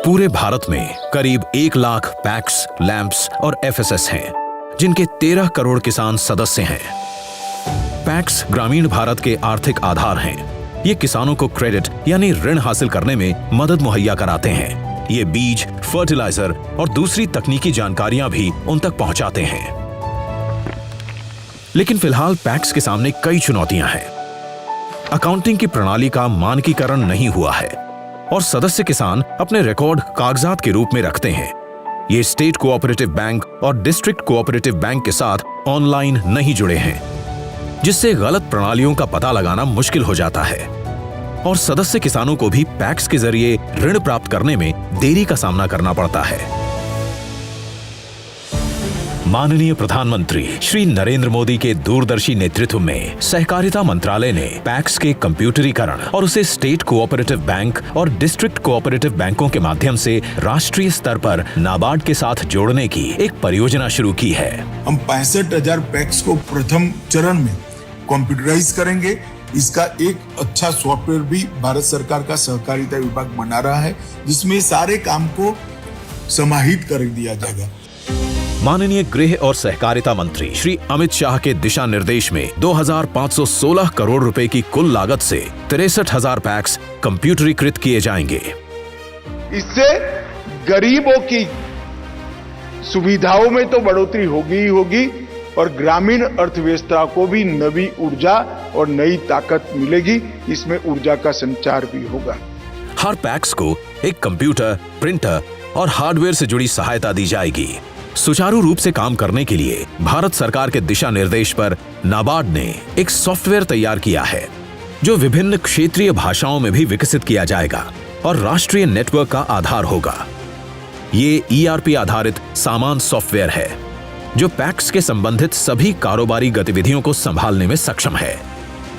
पूरे भारत में करीब 1 लाख पैक्स, लैंप्स और एफएसएस हैं, जिनके 13 करोड़ किसान सदस्य हैं। पैक्स ग्रामीण भारत के आर्थिक आधार हैं। ये किसानों को क्रेडिट यानी ऋण हासिल करने में मदद मुहैया कराते हैं। ये बीज, फर्टिलाइजर और दूसरी तकनीकी जानकारियां भी उन तक पहुंचाते हैं। लेकिन फिलहाल पैक्स के सामने कई चुनौतियां हैं। अकाउंटिंग की प्रणाली का मानकीकरण नहीं हुआ है और सदस्य किसान अपने रिकॉर्ड कागजात के रूप में रखते हैं। ये स्टेट कोऑपरेटिव बैंक और डिस्ट्रिक्ट कोऑपरेटिव बैंक के साथ ऑनलाइन नहीं जुड़े हैं, जिससे गलत प्रणालियों का पता लगाना मुश्किल हो जाता है और सदस्य किसानों को भी पैक्स के जरिए ऋण प्राप्त करने में देरी का सामना करना पड़ता है। माननीय प्रधानमंत्री श्री नरेंद्र मोदी के दूरदर्शी नेतृत्व में सहकारिता मंत्रालय ने पैक्स के कंप्यूटरीकरण और उसे स्टेट कोऑपरेटिव बैंक और डिस्ट्रिक्ट कोऑपरेटिव बैंकों के माध्यम से राष्ट्रीय स्तर पर नाबार्ड के साथ जोड़ने की एक परियोजना शुरू की है। हम 65,000 पैक्स को प्रथम चरण में कंप्यूटराइज करेंगे। इसका एक अच्छा सॉफ्टवेयर भी भारत सरकार का सहकारिता विभाग बना रहा है, जिसमें सारे काम को समाहित कर दिया जाएगा। माननीय गृह और सहकारिता मंत्री श्री अमित शाह के दिशा निर्देश में 2,516 करोड़ रुपए की कुल लागत से 63,000 पैक्स कंप्यूटरीकृत किए जाएंगे। इससे गरीबों की सुविधाओं में तो बढ़ोतरी होगी ही होगी और ग्रामीण अर्थव्यवस्था को भी नई ऊर्जा और नई ताकत मिलेगी। इसमें ऊर्जा का संचार भी होगा। हर पैक्स को एक कंप्यूटर, प्रिंटर और हार्डवेयर से जुड़ी सहायता दी जाएगी। सुचारू रूप से काम करने के लिए भारत सरकार के दिशा निर्देश पर नाबार्ड ने एक सॉफ्टवेयर तैयार किया है, जो विभिन्न क्षेत्रीय भाषाओं में भी विकसित किया जाएगा और राष्ट्रीय नेटवर्क का आधार होगा। ये ERP आधारित सामान सॉफ्टवेयर है, जो पैक्स के संबंधित सभी कारोबारी गतिविधियों को संभालने में सक्षम है।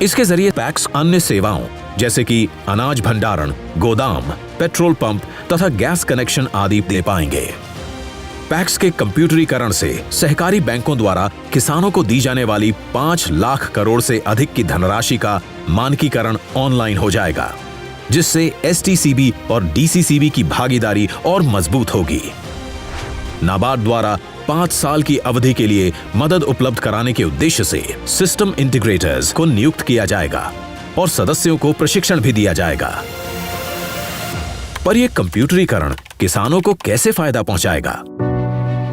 इसके जरिए पैक्स अन्य सेवाओं जैसे कि अनाज भंडारण, गोदाम, पेट्रोल पंप तथा गैस कनेक्शन आदि दे पाएंगे। पैक्स के कंप्यूटरीकरण से सहकारी बैंकों द्वारा किसानों को दी जाने वाली 5 लाख करोड़ से अधिक की धनराशि का मानकीकरण ऑनलाइन हो जाएगा, जिससे STCB और DCCB की भागीदारी और मजबूत होगी। नाबार्ड द्वारा 5 साल की अवधि के लिए मदद उपलब्ध कराने के उद्देश्य से सिस्टम इंटीग्रेटर्स को नियुक्त किया जाएगा और सदस्यों को प्रशिक्षण भी दिया जाएगा। पर यह कंप्यूटरीकरण किसानों को कैसे फायदा पहुंचाएगा?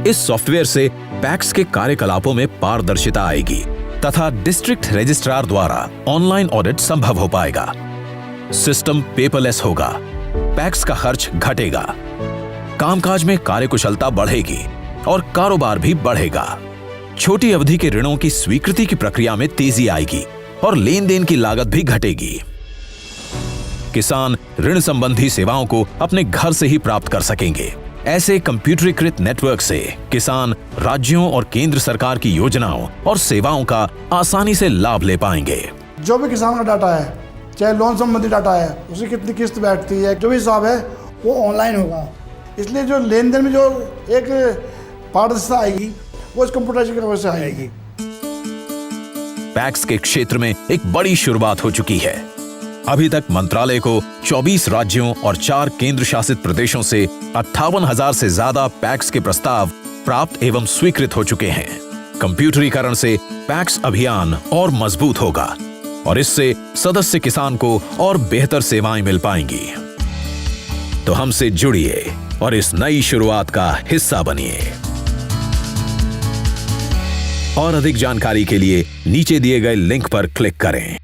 इस सॉफ्टवेयर से पैक्स के कार्यकलापों में पारदर्शिता आएगी तथा डिस्ट्रिक्ट रजिस्ट्रार द्वारा ऑनलाइन ऑडिट संभव हो पाएगा। सिस्टम पेपरलेस होगा, पैक्स का खर्च घटेगा, कामकाज में कार्यकुशलता बढ़ेगी और कारोबार भी बढ़ेगा। छोटी अवधि के ऋणों की स्वीकृति की प्रक्रिया में तेजी आएगी और लेन देन की लागत भी घटेगी। किसान ऋण संबंधी सेवाओं को अपने घर से ही प्राप्त कर सकेंगे। ऐसे कंप्यूटरीकृत नेटवर्क से किसान राज्यों और केंद्र सरकार की योजनाओं और सेवाओं का आसानी से लाभ ले पाएंगे। जो भी किसान का डाटा है, चाहे लोन संबंधी डाटा है, उसकी कितनी किस्त बैठती है, जो भी हिसाब है वो ऑनलाइन होगा। इसलिए जो लेन देन में जो एक पारदर्शिता आएगी वो इस कंप्यूटराइजेशन की वजह से आएगी। पैक्स के क्षेत्र में एक बड़ी शुरुआत हो चुकी है। अभी तक मंत्रालय को 24 राज्यों और 4 केंद्र शासित प्रदेशों से 58,000 से ज्यादा पैक्स के प्रस्ताव प्राप्त एवं स्वीकृत हो चुके हैं। कंप्यूटरीकरण से पैक्स अभियान और मजबूत होगा और इससे सदस्य किसान को और बेहतर सेवाएं मिल पाएंगी। तो हमसे जुड़िए और इस नई शुरुआत का हिस्सा बनिए। और अधिक जानकारी के लिए नीचे दिए गए लिंक पर क्लिक करें।